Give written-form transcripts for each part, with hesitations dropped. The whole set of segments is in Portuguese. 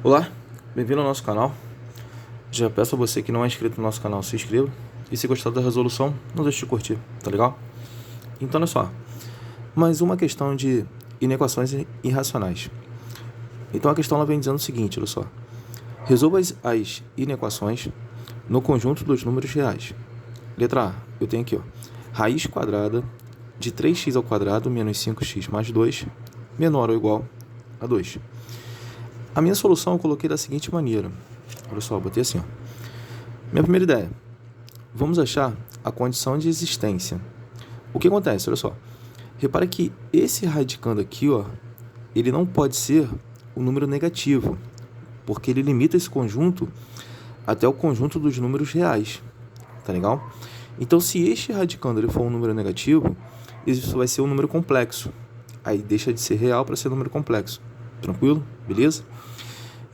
Olá, bem-vindo ao nosso canal. Já peço a você que não é inscrito no nosso canal, se inscreva. E se gostar da resolução, não deixe de curtir, tá legal? Então, olha só, mais uma questão de inequações irracionais. Então, a questão ela vem dizendo o seguinte, olha só. Resolva as inequações no conjunto dos números reais. Letra A, eu tenho aqui, ó, raiz quadrada de 3x ao quadrado menos 5x mais 2 menor ou igual a 2. A minha solução eu coloquei da seguinte maneira. Olha só, eu botei assim, ó. Minha primeira ideia. Vamos achar a condição de existência. O que acontece? Olha só. Repara que esse radicando aqui, ó, ele não pode ser um número negativo, porque ele limita esse conjunto até o conjunto dos números reais. Tá legal? Então, se este radicando ele for um número negativo, isso vai ser um número complexo. Aí deixa de ser real para ser número complexo. Tranquilo? Beleza?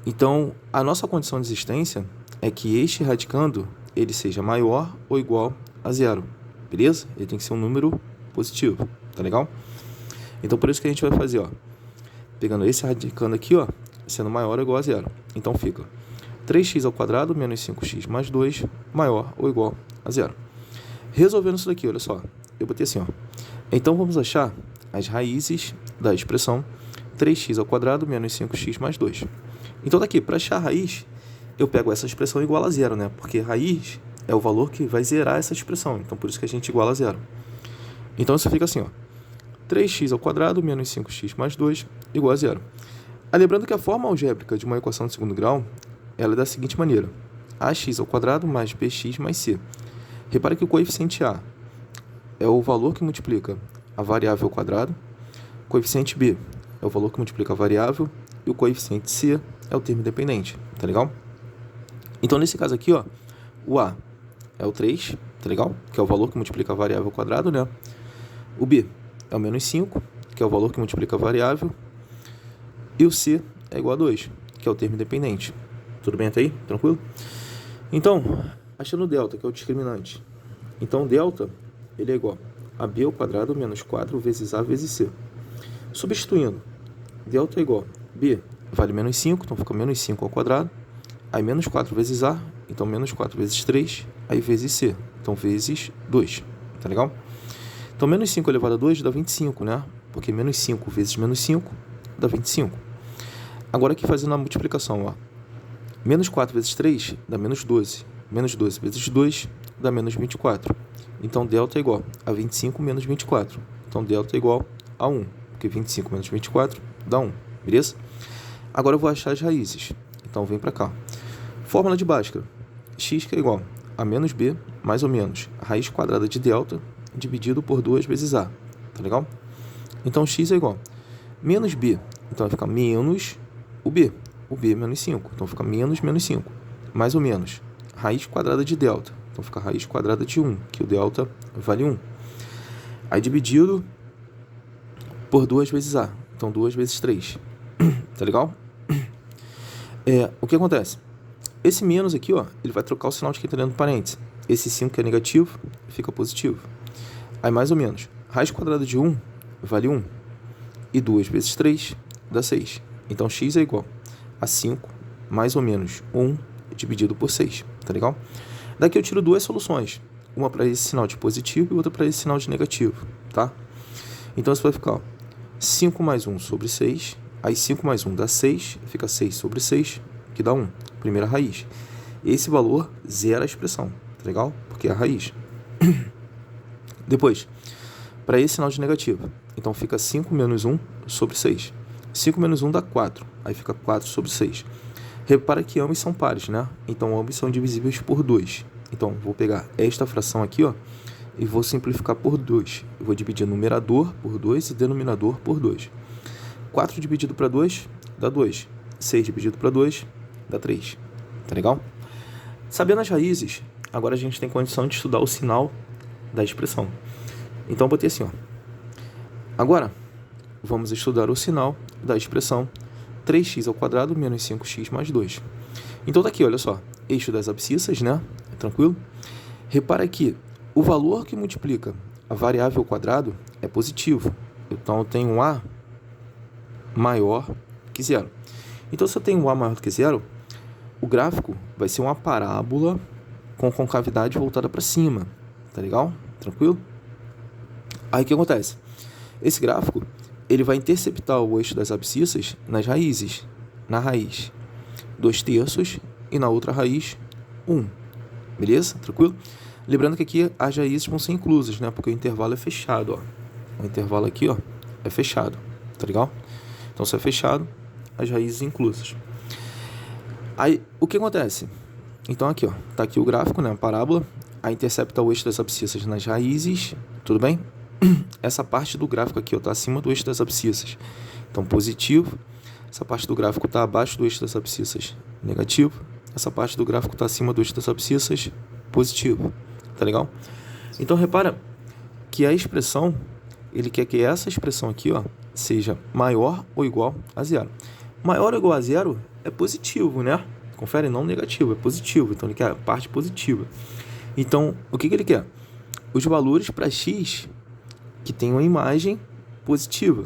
Então, a nossa condição de existência é que este radicando ele seja maior ou igual a zero, beleza? Ele tem que ser um número positivo, tá legal? Então, por isso que a gente vai fazer, ó, pegando esse radicando aqui, ó, sendo maior ou igual a zero. Então, fica 3x ao quadrado menos 5x mais 2 maior ou igual a zero. Resolvendo isso daqui, olha só, eu botei assim, ó. Então, vamos achar as raízes da expressão 3x ao quadrado menos 5x mais 2. Então, daqui, para achar a raiz, eu pego essa expressão igual a zero, né? Porque raiz é o valor que vai zerar essa expressão. Então, por isso que a gente iguala a zero. Então, isso fica assim, ó. 3x ao quadrado menos 5x mais 2 igual a zero. Lembrando que a forma algébrica de uma equação de segundo grau, ela é da seguinte maneira. ax ao quadrado mais bx mais c. Repare que o coeficiente a é o valor que multiplica a variável ao quadrado. O coeficiente b é o valor que multiplica a variável. E o coeficiente c é o termo independente, tá legal? Então, nesse caso aqui, ó, o a é o 3, tá legal? Que é o valor que multiplica a variável ao quadrado, né? O b é o menos 5, que é o valor que multiplica a variável. E o c é igual a 2, que é o termo independente. Tudo bem até aí? Tranquilo? Então, achando o delta, que é o discriminante. Então, o delta, ele é igual a b ao quadrado menos 4 vezes a vezes c. Substituindo, delta é igual a b vale menos 5, então fica menos 5 ao quadrado. Aí menos 4 vezes a, então menos 4 vezes 3, aí vezes c, então vezes 2, tá legal? Então menos 5 elevado a 2 dá 25, né? Porque menos 5 vezes menos 5 dá 25. Agora aqui fazendo a multiplicação, ó. Menos 4 vezes 3 dá menos 12. Menos 12 vezes 2 dá menos 24. Então delta é igual a 25 menos 24. Então delta é igual a 1, porque 25 menos 24 dá 1, beleza? Agora eu vou achar as raízes. Então vem para cá. Fórmula de Bhaskara. X que é igual a menos b mais ou menos a raiz quadrada de delta dividido por 2 vezes a. Tá legal? Então x é igual a menos b. Então vai ficar menos o b. O b é menos 5. Então fica menos 5. Mais ou menos raiz quadrada de delta. Então fica raiz quadrada de 1, que o delta vale 1. Aí dividido por 2 vezes a. Então 2 vezes 3. Tá legal? O que acontece? Esse menos aqui, ó, ele vai trocar o sinal de quem está dentro do parênteses. Esse 5 que é negativo, fica positivo. Aí mais ou menos, raiz quadrada de 1 vale 1. E 2 vezes 3 dá 6. Então x é igual a 5 mais ou menos 1 dividido por 6. Tá legal? Daqui eu tiro duas soluções. Uma para esse sinal de positivo e outra para esse sinal de negativo. Tá? Então isso vai ficar, ó, 5 mais 1 sobre 6. Aí 5 mais 1 dá 6. Fica 6 sobre 6, que dá 1. Primeira raiz. Esse valor zera a expressão, tá legal? Porque é a raiz. Depois, para esse sinal de negativo, então fica 5 menos 1 sobre 6. 5 menos 1 dá 4, aí fica 4 sobre 6. Repara que ambos são pares, né? Então ambos são divisíveis por 2. Então vou pegar esta fração aqui, ó, e vou simplificar por 2. Eu vou dividir numerador por 2 e denominador por 2. 4 dividido para 2 dá 2. 6 dividido para 2 dá 3. Tá legal? Sabendo as raízes, agora a gente tem condição de estudar o sinal da expressão. Então eu botei assim, ó. Agora, vamos estudar o sinal da expressão 3x ao quadrado menos 5x mais 2. Então tá aqui, olha só. Eixo das abscissas, né? Tranquilo? Repara que o valor que multiplica a variável ao quadrado é positivo. Então eu tenho um a maior que zero. Então, se eu tenho A maior do que zero, o gráfico vai ser uma parábola com concavidade voltada para cima, tá legal? Tranquilo? Aí o que acontece? Esse gráfico, ele vai interceptar o eixo das abscissas nas raízes. Na raiz 2/3 e na outra raiz 1. Beleza? Tranquilo? Lembrando que aqui as raízes vão ser inclusas, né? Porque o intervalo é fechado, ó. O intervalo aqui, ó, é fechado, tá legal? Então, se é fechado, as raízes inclusas. Aí, o que acontece? Então, aqui, ó, tá aqui o gráfico, né? A parábola. Aí intercepta o eixo das abscissas nas raízes, tudo bem? Essa parte do gráfico aqui, ó, tá acima do eixo das abscissas. Então, positivo. Essa parte do gráfico tá abaixo do eixo das abscissas, negativo. Essa parte do gráfico tá acima do eixo das abscissas, positivo. Tá legal? Então, repara que a expressão, ele quer que essa expressão aqui, ó, seja maior ou igual a zero. Maior ou igual a zero é positivo, né? Confere, não negativo, é positivo. Então, ele quer a parte positiva. Então, o que ele quer? Os valores para x que tenham imagem positiva.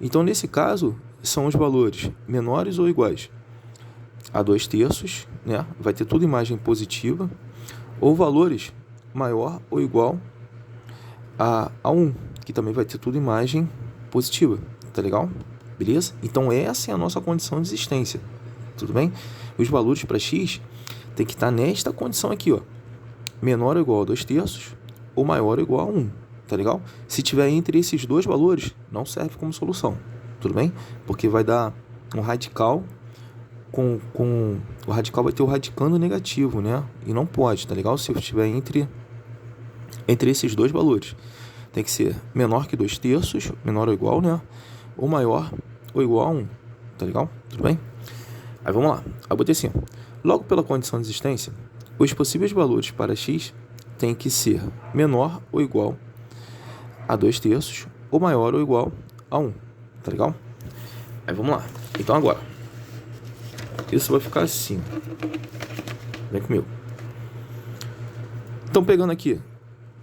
Então, nesse caso, são os valores menores ou iguais a 2/3, né? Vai ter tudo imagem positiva. Ou valores maior ou igual a 1, que também vai ter tudo imagem positiva. Tá legal? Beleza? Então, essa é a nossa condição de existência. Tudo bem? Os valores para x tem que estar nesta condição aqui, ó. Menor ou igual a 2/3 ou maior ou igual a 1. Tá legal? Se tiver entre esses dois valores, não serve como solução. Tudo bem? Porque vai dar um radical o radical vai ter o radicando negativo, né? E não pode, tá legal? Se estiver entre esses dois valores. Tem que ser menor que 2/3, menor ou igual, né? Ou maior ou igual a 1. Tá legal? Tudo bem? Aí vamos lá. Eu botei assim. Logo pela condição de existência, os possíveis valores para x tem que ser menor ou igual a 2/3 ou maior ou igual a 1. Tá legal? Aí vamos lá. Então agora, isso vai ficar assim. Vem comigo. Então, pegando aqui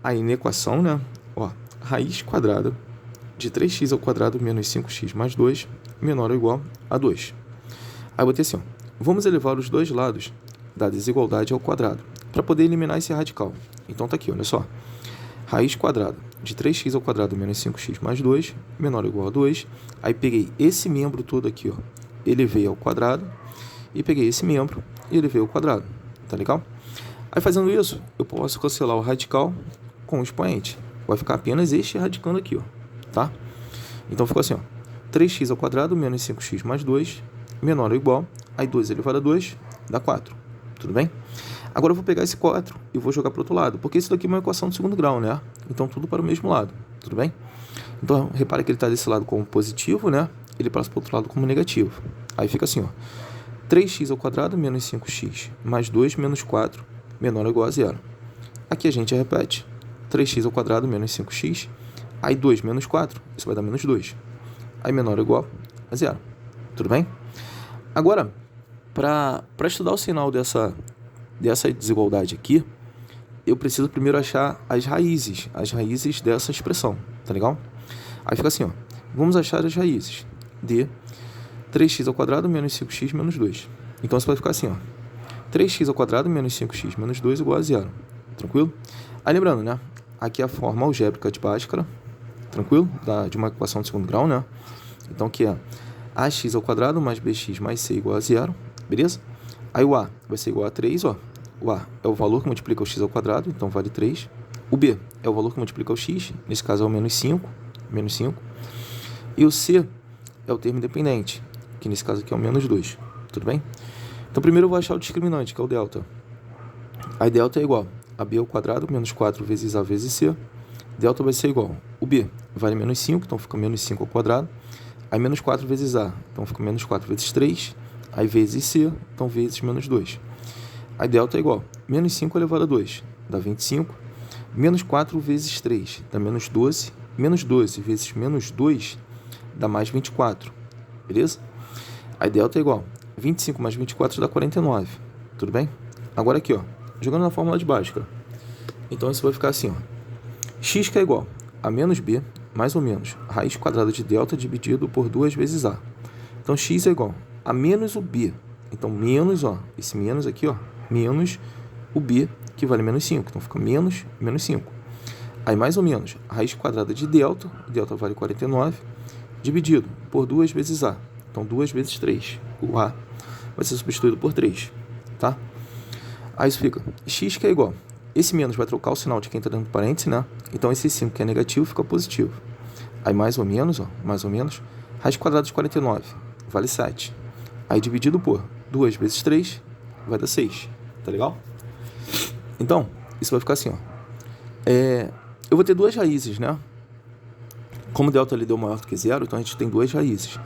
a inequação, né? Ó, raiz quadrada de 3x ao quadrado menos 5x mais 2 menor ou igual a 2. Aí eu botei assim, ó. Vamos elevar os dois lados da desigualdade ao quadrado para poder eliminar esse radical. Então tá aqui, olha só. Raiz quadrada de 3x ao quadrado menos 5x mais 2 menor ou igual a 2. Aí peguei esse membro todo aqui, ó. Elevei ao quadrado. E peguei esse membro e elevei ao quadrado. Tá legal? Aí fazendo isso, eu posso cancelar o radical com o expoente. Vai ficar apenas este radicando aqui, ó. Tá? Então ficou assim, ó. 3x ao quadrado menos 5x mais 2 menor ou igual. Aí 2 elevado a 2 dá 4. Tudo bem? Agora eu vou pegar esse 4 e vou jogar para o outro lado. Porque isso daqui é uma equação de segundo grau, né? Então tudo para o mesmo lado. Tudo bem? Então repare que ele está desse lado como positivo, né? Ele passa para o outro lado como negativo. Aí fica assim, ó. 3x ao quadrado menos 5x mais 2 menos 4 menor ou igual a 0. Aqui a gente repete. 3x ao quadrado menos 5x. Aí 2 menos 4, isso vai dar menos 2. Aí menor ou igual a 0. Tudo bem? Agora, para estudar o sinal dessa desigualdade aqui, eu preciso primeiro achar as raízes dessa expressão, tá legal? Aí fica assim, ó. Vamos achar as raízes de 3x ao quadrado menos 5x menos 2. Então, isso vai ficar assim, ó. 3x ao quadrado menos 5x menos 2 igual a 0. Tranquilo? Aí, lembrando, né? Aqui é a forma algébrica de Bhaskara. Tranquilo? De uma equação de segundo grau, né? Então, que é ax ao quadrado mais bx mais c igual a 0. Beleza? Aí, o a vai ser igual a 3, ó. O a é o valor que multiplica o x ao quadrado, então vale 3. O b é o valor que multiplica o x, nesse caso é o menos 5. E o c é o termo independente, que nesse caso aqui é o menos 2. Tudo bem? Então, primeiro eu vou achar o discriminante, que é o delta. Aí, delta é igual a b ao quadrado menos 4 vezes a vezes c. Delta vai ser igual. O b vale menos 5, então fica menos 5 ao quadrado. Aí, menos 4 vezes a, então fica menos 4 vezes 3. Aí, vezes c, então vezes menos 2. Aí, delta é igual menos 5 elevado a 2, dá 25. Menos 4 vezes 3, dá menos 12. Menos 12 vezes menos 2, dá mais 24. Beleza? Aí, delta é igual 25 mais 24 dá 49. Tudo bem? Agora aqui, ó. Jogando na fórmula de Bhaskara. Então, isso vai ficar assim, ó. X que é igual a menos b, mais ou menos, raiz quadrada de delta dividido por 2 vezes a. Então, x é igual a menos o b. Então, menos, ó, esse menos aqui, ó, menos o b, que vale menos 5. Então, fica menos 5. Aí, mais ou menos, a raiz quadrada de delta vale 49, dividido por 2 vezes a. Então, 2 vezes 3. O a vai ser substituído por 3, tá? Aí isso fica x que é igual. Esse menos vai trocar o sinal de quem está dentro do parênteses, né? Então, esse 5 que é negativo fica positivo. Aí, mais ou menos, ó, raiz quadrada de 49 vale 7. Aí, dividido por 2 vezes 3 vai dar 6, tá legal? Então, isso vai ficar assim, ó. Eu vou ter duas raízes, né? Como o delta ali deu maior do que zero, então a gente tem duas raízes.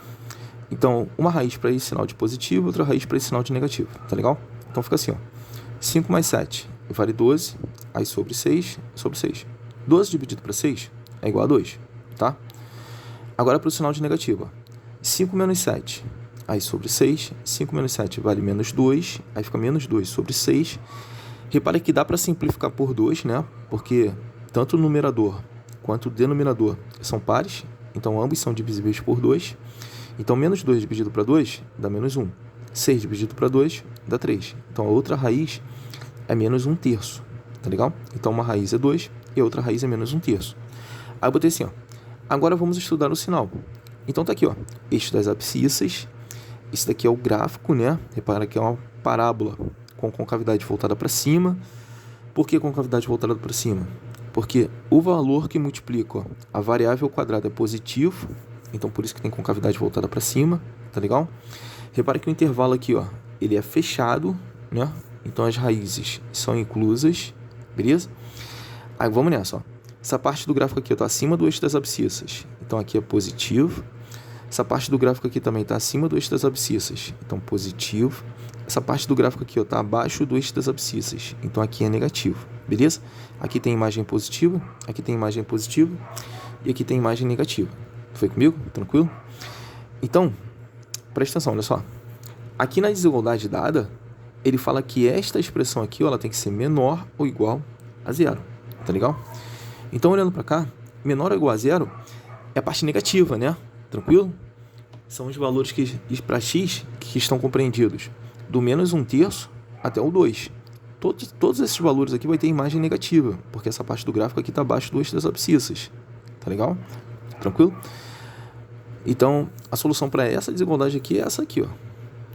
Então, uma raiz para esse sinal de positivo, outra raiz para esse sinal de negativo, tá legal? Então, fica assim, ó. 5 mais 7 vale 12, aí sobre 6. 12 dividido para 6 é igual a 2, tá? Agora, para o sinal de negativo, ó. 5 menos 7, aí sobre 6. 5 menos 7 vale menos 2, aí fica menos 2 sobre 6. Repare que dá para simplificar por 2, né? Porque tanto o numerador quanto o denominador são pares, então ambos são divisíveis por 2. Então, menos 2 dividido para 2 dá menos 1. 6 dividido para 2 dá 3. Então, a outra raiz é menos 1/3, tá legal? Então, uma raiz é 2 e a outra raiz é menos 1/3. Aí eu botei assim, ó. Agora vamos estudar o sinal. Então, tá aqui, ó. Eixo das abscissas. Esse daqui é o gráfico, né? Repara que é uma parábola com concavidade voltada para cima. Por que concavidade voltada para cima? Porque o valor que multiplica, ó, a variável quadrada é positivo, então por isso que tem concavidade voltada para cima, tá legal? Repara que o intervalo aqui, ó, ele é fechado, né? Então as raízes são inclusas, beleza? Aí vamos nessa, ó. Essa parte do gráfico aqui está acima do eixo das abscissas, então aqui é positivo. Essa parte do gráfico aqui também está acima do eixo das abscissas, então positivo. Essa parte do gráfico aqui está abaixo do eixo das abscissas, então aqui é negativo, beleza? Aqui tem imagem positiva, aqui tem imagem positiva e aqui tem imagem negativa. Foi comigo? Tranquilo? Então, presta atenção, olha só. Aqui na desigualdade dada, ele fala que esta expressão aqui, ó, ela tem que ser menor ou igual a zero, tá legal? Então, olhando para cá, menor ou igual a zero é a parte negativa, né? Tranquilo? São os valores que para x que estão compreendidos do menos 1/3 até o 2. Todos esses valores aqui vai ter imagem negativa, porque essa parte do gráfico aqui está abaixo do eixo das abscissas. Tá legal? Tranquilo? Então, a solução para essa desigualdade aqui é essa aqui, ó.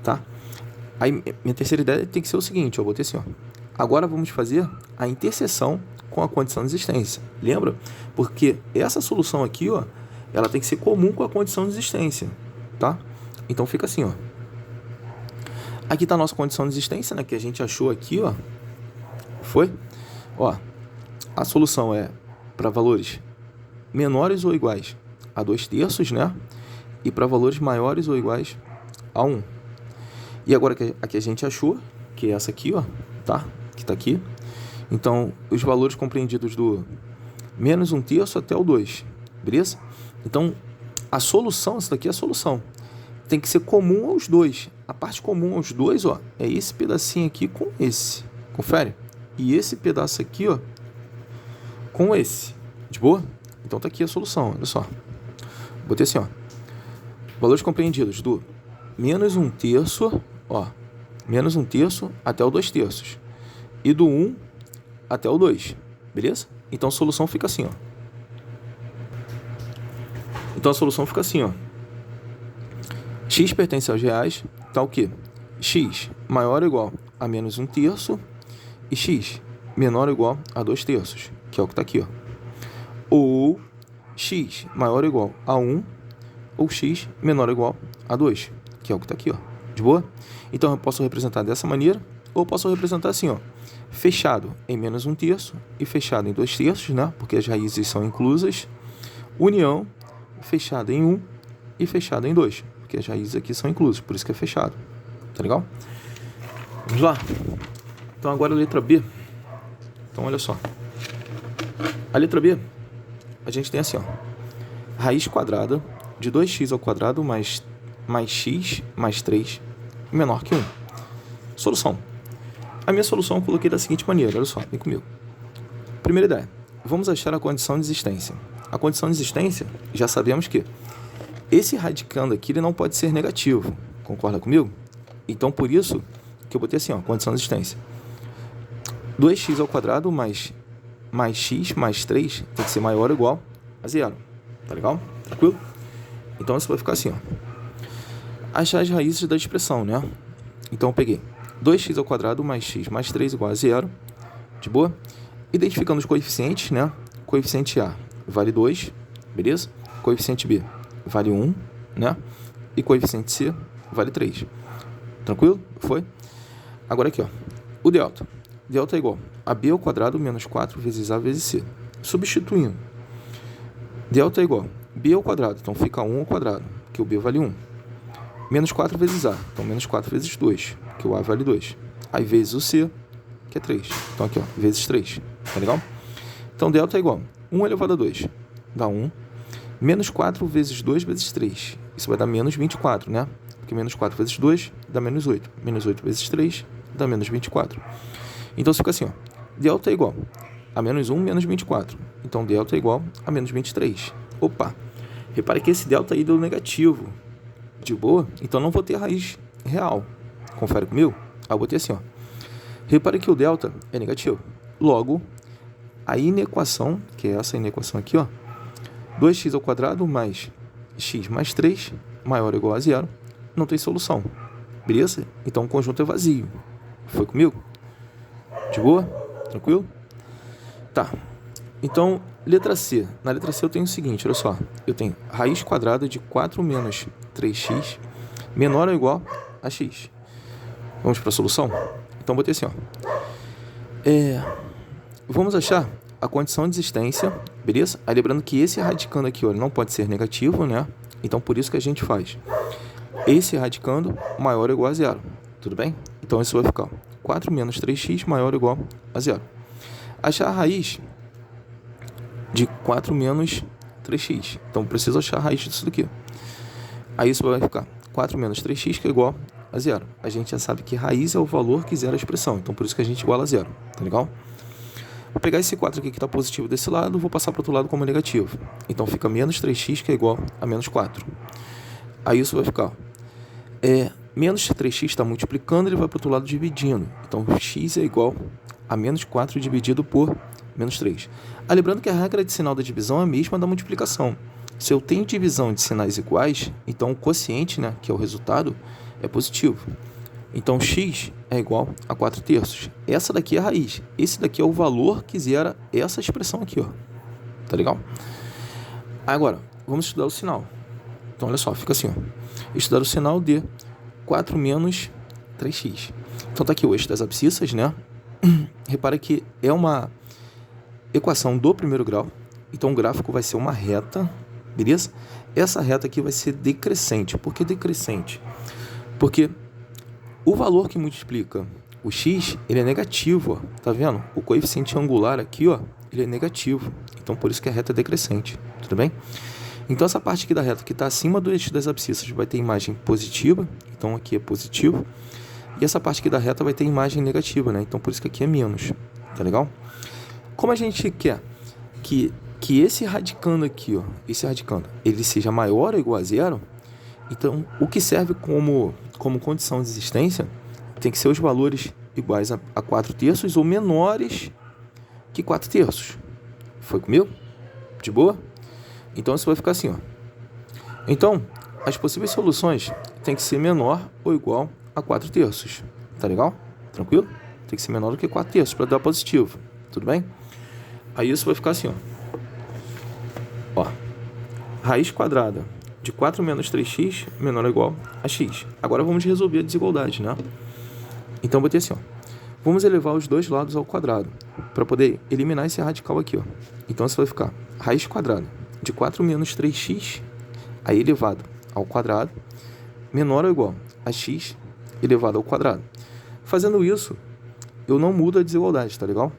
Tá? Aí, minha terceira ideia tem que ser o seguinte, ó, eu botei assim, ó. Agora vamos fazer a interseção com a condição de existência. Lembra? Porque essa solução aqui, ó, ela tem que ser comum com a condição de existência, tá? Então fica assim, ó. Aqui está a nossa condição de existência, né, que a gente achou aqui, ó. Foi? Ó, a solução é para valores menores ou iguais a 2/3, né? E para valores maiores ou iguais a 1. E agora que a gente achou, que é essa aqui, ó, tá? Que está aqui. Então, os valores compreendidos do menos 1/3 até o 2, beleza? Então, a solução, essa daqui é a solução. Tem que ser comum aos dois. A parte comum aos dois, ó, é esse pedacinho aqui com esse. Confere? E esse pedaço aqui, ó, com esse. De boa? Então tá aqui a solução, olha só. Botei assim, ó. Valores compreendidos do menos 1/3, ó. Menos 1/3 até o 2/3. E do 1 até o 2. Beleza? Então a solução fica assim, ó. Então a solução fica assim, ó. X pertence aos reais, tá o quê? X maior ou igual a menos 1/3 e x menor ou igual a 2/3, que é o que está aqui, ó. Ou x maior ou igual a 1 ou x menor ou igual a 2, que é o que está aqui, ó. De boa? Então eu posso representar dessa maneira ou posso representar assim, ó. Fechado em menos 1/3 e fechado em 2/3, né? Porque as raízes são inclusas. União, fechado em 1 e fechado em 2. Porque as raízes aqui são inclusas, por isso que é fechado. Tá legal? Vamos lá. Então agora a letra B. Então olha só. A letra B, a gente tem assim, ó. Raiz quadrada de 2x ao quadrado mais x mais 3 menor que 1. Solução. A minha solução eu coloquei da seguinte maneira, olha só, vem comigo. Primeira ideia. Vamos achar a condição de existência. A condição de existência, já sabemos que esse radicando aqui ele não pode ser negativo. Concorda comigo? Então, por isso que eu botei assim, ó, condição de existência. 2x ao quadrado mais x mais 3 tem que ser maior ou igual a zero. Tá legal? Tranquilo? Então, isso vai ficar assim, ó. Achar as raízes da expressão, né? Então, eu peguei 2x ao quadrado mais x mais 3 igual a zero. De boa? Identificando os coeficientes, né? Coeficiente A vale 2, beleza? Coeficiente B vale 1, né? E coeficiente C vale 3. Tranquilo? Foi? Agora aqui, ó. O delta. Delta é igual a B ao quadrado menos 4 vezes A vezes C. Substituindo. Delta é igual a B ao quadrado. Então, fica 1 ao quadrado, que o B vale 1. Menos 4 vezes A. Então, menos 4 vezes 2, que o A vale 2. Aí, vezes o C, que é 3. Então, aqui, ó, vezes 3. Tá legal? Então, delta é igual a 1 elevado a 2. Dá 1. Menos 4 vezes 2 vezes 3. Isso vai dar menos 24, né? Porque menos 4 vezes 2 dá menos 8. Menos 8 vezes 3 dá menos 24. Então, fica assim, ó. Delta é igual a menos 1 menos 24. Então, delta é igual a menos 23. Opa! Repare que esse delta aí deu negativo. De boa? Então, não vou ter a raiz real. Confere comigo? Aí, eu botei assim, ó. Repare que o delta é negativo. Logo, a inequação, que é essa inequação aqui, ó. 2x ao quadrado mais x mais 3 maior ou igual a zero. Não tem solução. Beleza? Então, o conjunto é vazio. Foi comigo? De boa? Tranquilo? Tá. Então, letra C. Na letra C eu tenho o seguinte, olha só. Eu tenho raiz quadrada de 4 menos 3x menor ou igual a x. Vamos para a solução? Então, botei assim, ó. Vamos achar a condição de existência, beleza? Aí, lembrando que esse radicando aqui, ó, não pode ser negativo, né? Então, por isso que a gente faz esse radicando maior ou igual a zero. Tudo bem? Então, isso vai ficar 4 menos 3x maior ou igual a zero. Achar a raiz de 4 menos 3x. Então, preciso achar a raiz disso daqui. Aí, isso vai ficar 4 menos 3x, que é igual a zero. A gente já sabe que raiz é o valor que zera a expressão. Então, por isso que a gente iguala a zero. Tá legal? Vou pegar esse 4 aqui que está positivo desse lado, vou passar para o outro lado como negativo. Então, fica menos 3x, que é igual a menos 4. Aí, isso vai ficar... menos 3x está multiplicando, ele vai para o outro lado dividindo. Então, x é igual a menos 4 dividido por menos 3. Lembrando que a regra de sinal da divisão é a mesma da multiplicação. Se eu tenho divisão de sinais iguais, então o quociente, né, que é o resultado, é positivo. Então, x é igual a 4 terços. Essa daqui é a raiz. Esse daqui é o valor que zera essa expressão aqui, ó. Tá legal? Agora, vamos estudar o sinal. Então, olha só, fica assim, ó. Estudar o sinal de 4 menos 3x. Então, tá aqui o eixo das abscissas, né? Repara que é uma equação do primeiro grau. Então, o gráfico vai ser uma reta, beleza? Essa reta aqui vai ser decrescente. Por que decrescente? Porque o valor que multiplica o x, ele é negativo, ó. Tá vendo? O coeficiente angular aqui, ó, ele é negativo. Então, por isso que a reta é decrescente. Tudo bem? Então, essa parte aqui da reta que está acima do eixo das abscissas vai ter imagem positiva. Então, aqui é positivo. E essa parte aqui da reta vai ter imagem negativa, né? Então, por isso que aqui é menos. Tá legal? Como a gente quer que esse radicando aqui, ó, esse radicando, ele seja maior ou igual a zero, então, o que serve como condição de existência tem que ser os valores iguais a 4 terços ou menores que 4 terços. Foi comigo? De boa? Então, isso vai ficar assim, ó. Então, as possíveis soluções tem que ser menor ou igual a 4 terços. Tá legal? Tranquilo? Tem que ser menor do que 4 terços para dar positivo. Tudo bem? Aí, isso vai ficar assim, ó. Raiz quadrada de 4 menos 3x menor ou igual a x. Agora, vamos resolver a desigualdade, né? Então, botei assim, ó. Vamos elevar os dois lados ao quadrado para poder eliminar esse radical aqui, ó. Então, isso vai ficar raiz quadrada de 4 menos 3x, aí elevado ao quadrado, menor ou igual a x elevado ao quadrado. Fazendo isso, eu não mudo a desigualdade, tá legal?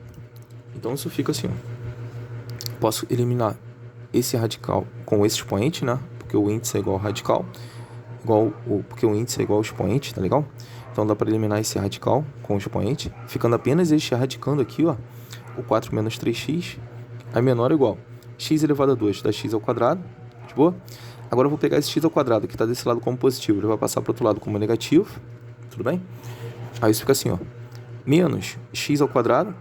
Então, isso fica assim, ó. Posso eliminar esse radical com esse expoente, né? Porque o índice é igual ao radical, porque o índice é igual ao expoente, tá legal? Então, dá para eliminar esse radical com o expoente, ficando apenas este radicando aqui, ó, o 4 menos 3x, aí menor ou igual x elevado a 2 dá x ao quadrado, de boa? Agora eu vou pegar esse x ao quadrado, que está desse lado como positivo, ele vai passar para o outro lado como negativo, tudo bem? Aí isso fica assim, ó, menos x ao quadrado,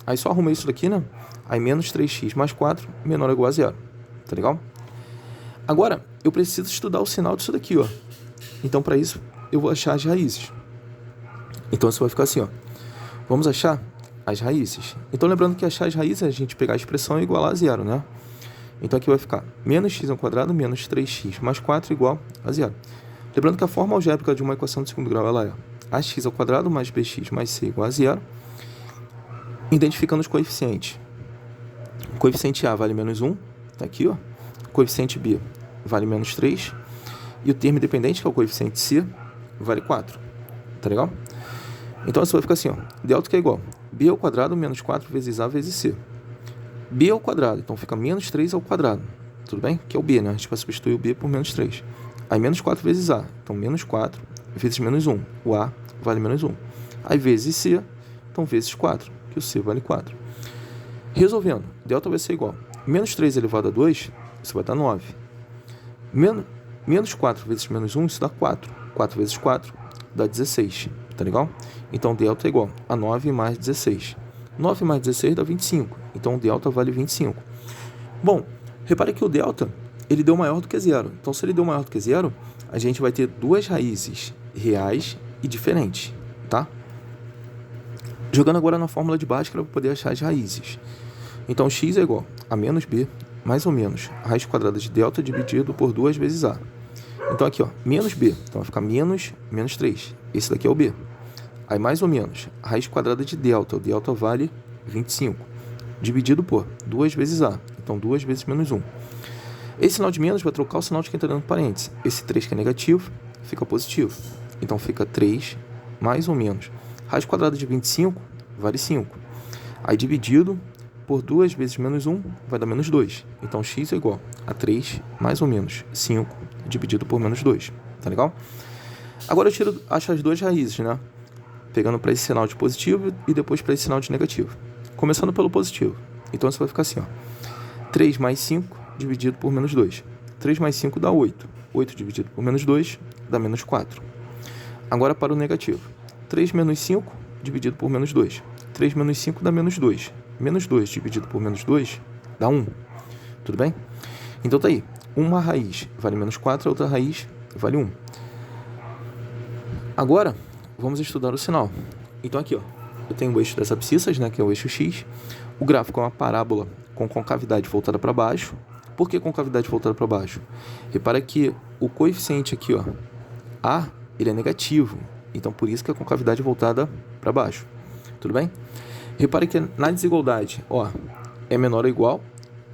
aí só arrumei isso daqui, né? Aí menos 3x mais 4 menor ou igual a zero, tá legal? Agora, eu preciso estudar o sinal disso daqui, ó. Então, para isso, eu vou achar as raízes. Então, isso vai ficar assim, ó. Vamos achar as raízes. Então, lembrando que achar as raízes é a gente pegar a expressão e igualar a zero, né? Então, aqui vai ficar menos x ao quadrado menos 3x mais 4 igual a zero. Lembrando que a forma algébrica de uma equação de segundo grau, ela é ax ao quadrado mais bx mais c igual a zero. Identificando os coeficientes. O coeficiente A vale menos 1, tá aqui, ó. O coeficiente B vale menos 3. E o termo independente, que é o coeficiente C, vale 4. Tá legal? Então, isso vai ficar assim, ó. Delta que é igual B ao quadrado menos 4 vezes A vezes C. B ao quadrado, então fica menos 3 ao quadrado. Tudo bem? Que é o B, né? A gente vai substituir o B por menos 3. Aí, menos 4 vezes A. Então, menos 4 vezes menos 1. O A vale menos 1. Aí, vezes C. Então, vezes 4, que o C vale 4. Resolvendo, delta vai ser igual menos 3 elevado a 2, isso vai dar 9. Menos 4 vezes menos 1, isso dá 4. 4 vezes 4 dá 16, tá legal? Então, delta é igual a 9 mais 16. 9 mais 16 dá 25, então o delta vale 25. Bom, repare que o delta, ele deu maior do que zero. Então, se ele deu maior do que zero, a gente vai ter duas raízes reais e diferentes, tá? Jogando agora na fórmula de Bhaskara para poder achar as raízes. Então, x é igual a menos b, mais ou menos, a raiz quadrada de delta dividido por 2 vezes a. Então, aqui, ó, menos b, então vai ficar menos 3. Esse daqui é o b. Aí, mais ou menos, a raiz quadrada de delta, o delta vale 25, dividido por 2 vezes a. Então, 2 vezes menos 1. Esse sinal de menos vai trocar o sinal de quem está dando parênteses. Esse 3 que é negativo, fica positivo. Então, fica 3 mais ou menos. Raiz quadrada de 25 vale 5. Aí, dividido por 2 vezes menos 1, vai dar menos 2. Então, x é igual a 3 mais ou menos 5 dividido por menos 2. Tá legal? Agora eu acho as duas raízes, né? Pegando para esse sinal de positivo e depois para esse sinal de negativo. Começando pelo positivo. Então, isso vai ficar assim, ó. 3 mais 5 dividido por menos 2. 3 mais 5 dá 8. 8 dividido por menos 2 dá menos 4. Agora para o negativo. 3 menos 5 dividido por menos 2. 3 menos 5 dá menos 2. Menos 2 dividido por menos 2 dá 1. Tudo bem? Então tá aí. Uma raiz vale menos 4, a outra raiz vale 1. Agora, vamos estudar o sinal. Então aqui, ó, eu tenho o eixo das abscissas, né, que é o eixo x. O gráfico é uma parábola com concavidade voltada para baixo. Por que concavidade voltada para baixo? Repara que o coeficiente aqui, ó, A, ele é negativo. Então, por isso que a concavidade é voltada para baixo. Tudo bem? Repare que na desigualdade, ó, é menor ou igual.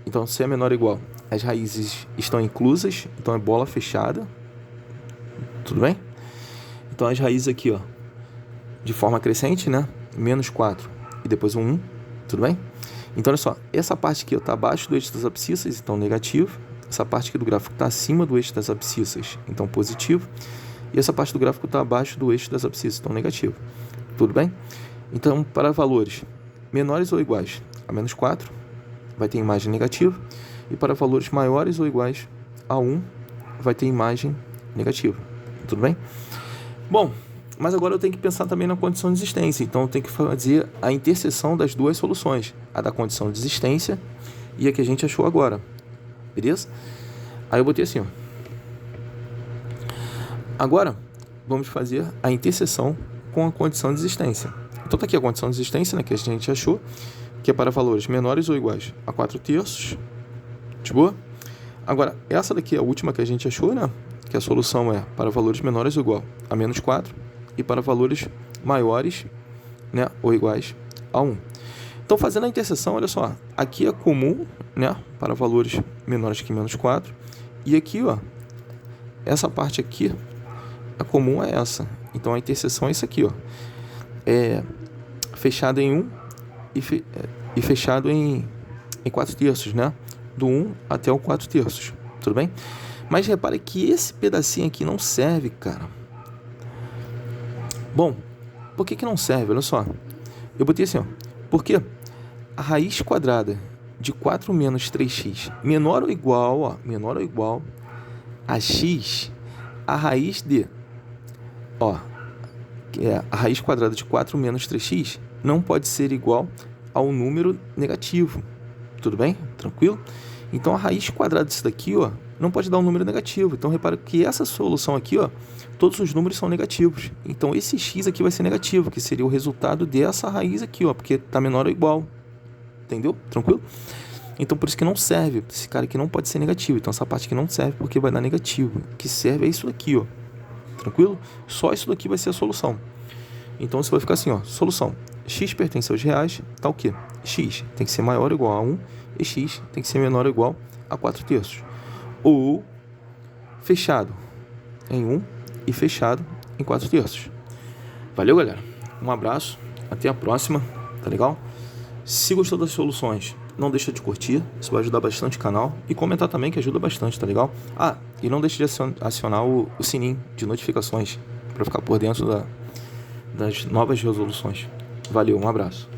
Então, se é menor ou igual, as raízes estão inclusas. Então, é bola fechada. Tudo bem? Então, as raízes aqui, ó, de forma crescente, né? Menos 4 e depois um 1. Tudo bem? Então, olha só. Essa parte aqui está abaixo do eixo das abscissas, então negativo. Essa parte aqui do gráfico está acima do eixo das abscissas, então positivo. E essa parte do gráfico está abaixo do eixo das abscissas, então negativo. Tudo bem? Então, para valores menores ou iguais a menos 4, vai ter imagem negativa. E para valores maiores ou iguais a 1, vai ter imagem negativa. Tudo bem? Bom, mas agora eu tenho que pensar também na condição de existência. Então, eu tenho que fazer a interseção das duas soluções. A da condição de existência e a que a gente achou agora. Beleza? Aí eu botei assim, ó. Agora, vamos fazer a interseção com a condição de existência. Então, tá aqui a condição de existência, né, que a gente achou, que é para valores menores ou iguais a 4/3. De boa? Agora, essa daqui é a última que a gente achou, né? Que a solução é para valores menores ou igual a menos 4 e para valores maiores, né, ou iguais a 1. Então, fazendo a interseção, olha só, aqui é comum, né, para valores menores que menos 4. E aqui, ó, essa parte aqui é comum a essa. Então, a interseção é isso aqui, ó. É fechado em 1 e fechado em 4/3, né? Do 1 até o 4/3, tudo bem? Mas repare que esse pedacinho aqui não serve, cara. Bom, por que não serve? Olha só. Eu botei assim, ó. Porque a raiz quadrada de 4 menos 3x menor ou igual a x, a raiz de, ó, que é a raiz quadrada de 4 menos 3x, não pode ser igual ao número negativo. Tudo bem? Tranquilo? Então, a raiz quadrada disso daqui, ó, não pode dar um número negativo. Então, repara que essa solução aqui, ó, todos os números são negativos. Então, esse x aqui vai ser negativo, que seria o resultado dessa raiz aqui, ó, porque está menor ou igual. Entendeu? Tranquilo? Então, por isso que não serve. Esse cara aqui não pode ser negativo. Então, essa parte aqui não serve porque vai dar negativo. O que serve é isso daqui, ó. Tranquilo? Só isso daqui vai ser a solução. Então, você vai ficar assim, ó. Solução. X pertence aos reais, tá o quê? X tem que ser maior ou igual a 1 e x tem que ser menor ou igual a 4/3. Ou fechado em 1 e fechado em 4/3. Valeu, galera. Um abraço. Até a próxima. Tá legal? Se gostou das soluções, não deixa de curtir. Isso vai ajudar bastante o canal. E comentar também, que ajuda bastante, tá legal? Ah, e não deixe de acionar o sininho de notificações para ficar por dentro das novas resoluções. Valeu, um abraço.